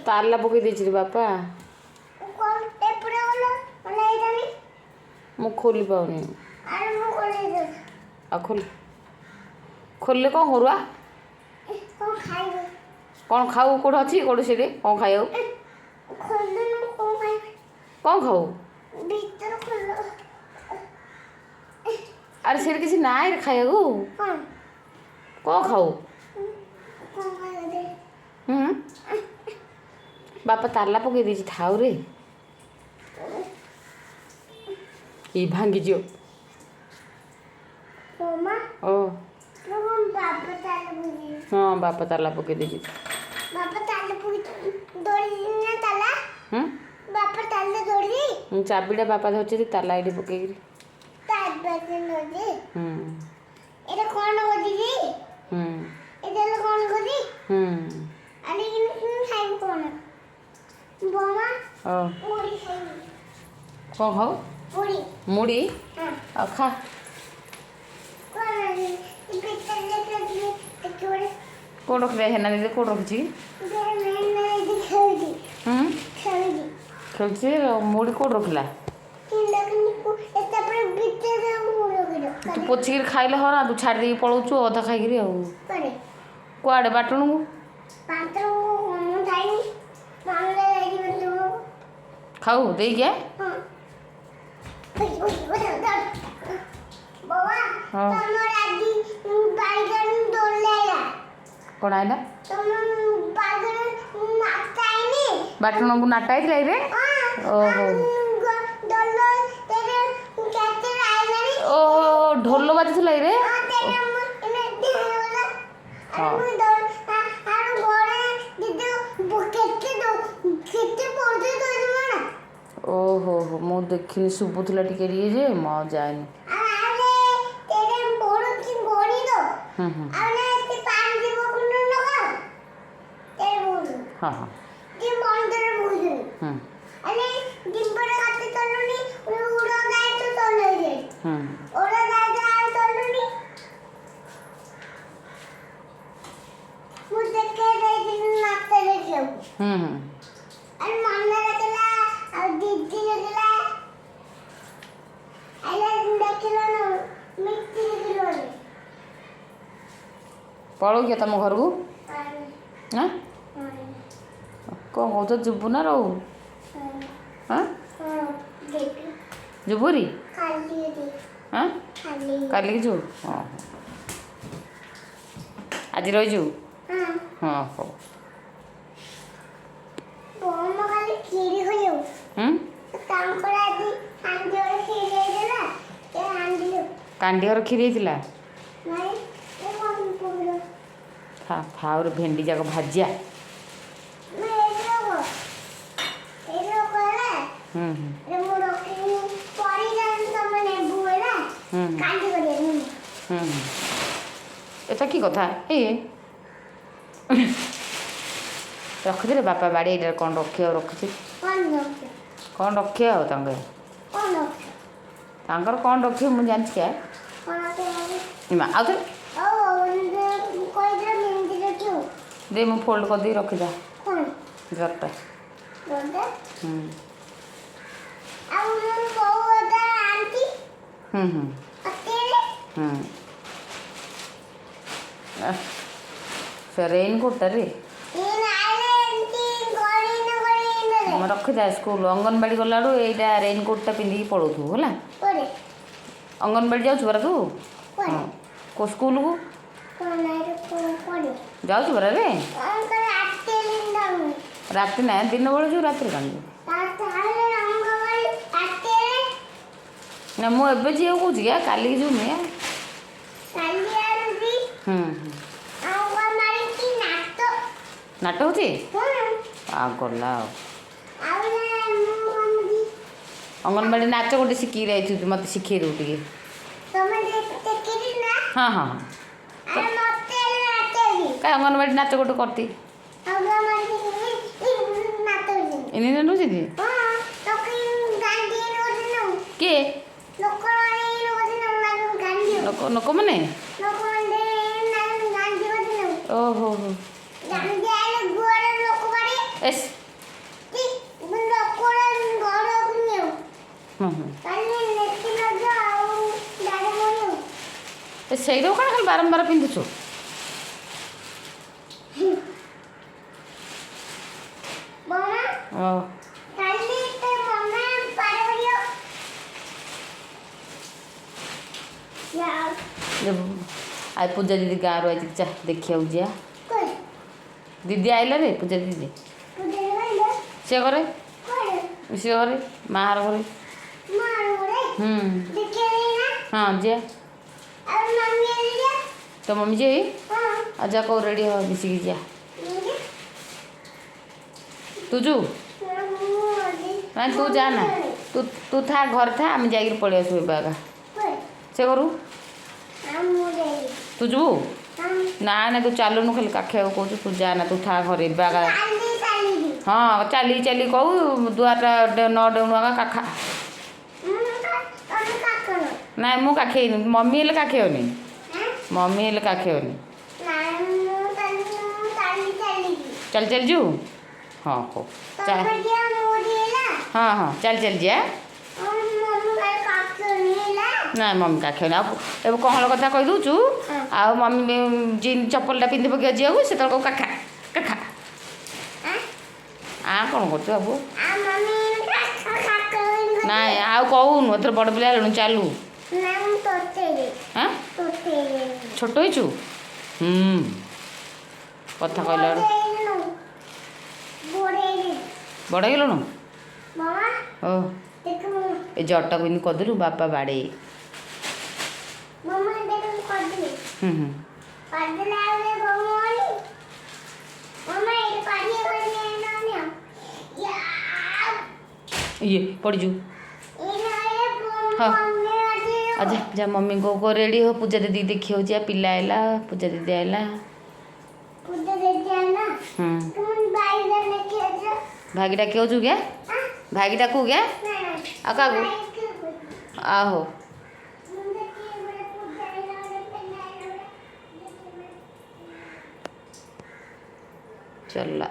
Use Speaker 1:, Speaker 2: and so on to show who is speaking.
Speaker 1: ताला पकई देछि बापा मु खोली पाऊनी आ खोल खोलले कौन करुआ कौन खाऊ कौट अच्छी कौट से कौन खाऊ कौन खाऊ अरे से किसी ना खाया कौन खाऊ बापा ताला पकई देछि थाउ रे ये भांगी जो ओ हाँ बापा ताला पकई देछि चाबिटा बापा धरछि ताला एठी पकई कौन खाऊ मुड़ी और खा कौन रख है ना दीदी कौन रखी खेलुची मुड़ी कौन रखला तू पोचिक खाइले हो ना तू छाड़ दे पलाऊ अधा खाई कुआड़े बाटणू खाऊ दे क्या कौन आइला बाटण को नाटा रे ओहो ओहो ढोल बाजुला रे ओहो हो मु देखनी शुभुला टिके जे म जाए हाँ हाँ पलू क्या तुम घर को हाँ कौन कौच जुबू ना रहू हाँ जुबूरी हाँ काली जो हाँ आज रहीजु हाँ हो कांडी और खीरी थी फावर भेंडी जाक भाजिया एटा की कथा ए रखिदे बापा बाड़ी एटा कौन रखिया रखी कौन रखिया हो तांकर कौन रखिए मुझे जानछि क्या आ दे मु फोल्ड कर दी रखी जा जटा से रेन कोट रे रखी स्कूल अंगनवाड़ी गला यहाँ रेन कोटा पिंधिक पढ़ू है अंगनवाड़ी जाऊँ बरा तू हाँ को स्कूल को जाऊँ बरा रे राति ना दिन बेलू जो रात ना मुझे जी कौच क्या काली जो नुहे नाट हो गला अंगनवाड़ी नाच गोटे शिखी रही मत शिखे दू टे हाँ हाँ क्या अंगनवाड़ी नाच गोटे करती इन नुची किए लोक मैंने ओहो एस ସେଇଟାକୁ କ'ଣ ଖାଲି ବାରମ୍ବାର ପିନ୍ଧୁଛୁ? ଓ ଆଉ ପୂଜା ଦିଦି ଗାଁରୁ ଆଇଛି ଯା ଦେଖିବାକୁ ଯିବା। ଦିଦି ଆଇଲା ରେ ପୂଜା ଦିଦି ସେ ଘରେ ସେ ଘରେ ମାଆର ଘରେ ହଁ ଯିବା। ତ ମମ୍ମି ଯିବି ଆଉ ଯା କଉ ରେଡ଼ି ହବ ମିଶିକି ଯିବା। ତୁ ଯିବୁ ନାଇଁ ତୁ ଯା ନା ତୁ ଥା ଘରେ ଥା ଆମେ ଯାଇକିରି ପଳେଇ ଆସିବୁ ଏବେ ଆକା ସେ ଘରୁ। ତୁ ଯିବୁ ନା ନା ତୁ ଚାଲୁନୁ ଖାଲି କାଖେଇବାକୁ କହୁଛୁ ତୁ ଯା ନା ତୁ ଥା ଘରେ ଏବେ ଆକା। ହଁ ଚାଲି ଚାଲି କହୁ ଦୁଆରଟା ନ ଡେଉଣୁ ଆକା କାଖା। ନାଇଁ ମୁଁ କାଖେଇନି ମମ୍ମି ହେଲେ କାଖେଇବନି ମମ୍ମି ହେଲେ କାଖେଇବନି। ଚାଲି ଚାଲି ଯିବୁ ହଁ ହଉ ହଁ ହଁ ଚାଲି ଚାଲି ଯିବା। ନାଇଁ ମମ୍ମି କାଖେଇନି ଆଉ ଏବେ କହଳ କଥା କହିଦେଉଛୁ ଆଉ ମମ୍ମି ଜିନ୍ ଚପଲଟା ପିନ୍ଧି ପକେଇବା ଯିବାକୁ ସେତେବେଳେ କାଖା କାଖା କ'ଣ କରୁଛୁ ବାବୁ? ନାଇଁ ଆଉ କହୁନୁ ଏଥର ବଡ଼ ପିଲା ହେଲୁଣି ଚାଲୁ। ଛୋଟ ହେଇଛୁ କଥା କହିଲା ବଡ଼ ହେଇଗଲୁଣୁ। ଓ ଏ ଜଟଟାକୁ ଏମିତି କରିଦେଲୁ ବାପା ବାଡ଼େ। ଇଏ ପଡ଼ିଛୁ ହଁ ଆଚ୍ଛା ଯା ମମ୍ମି को रेडी हो पूजा दीदी देखिए जा पिला आइला पूजा दीदी आइला भागी डाक क्या भागी डाकू क्या आका आहो चला।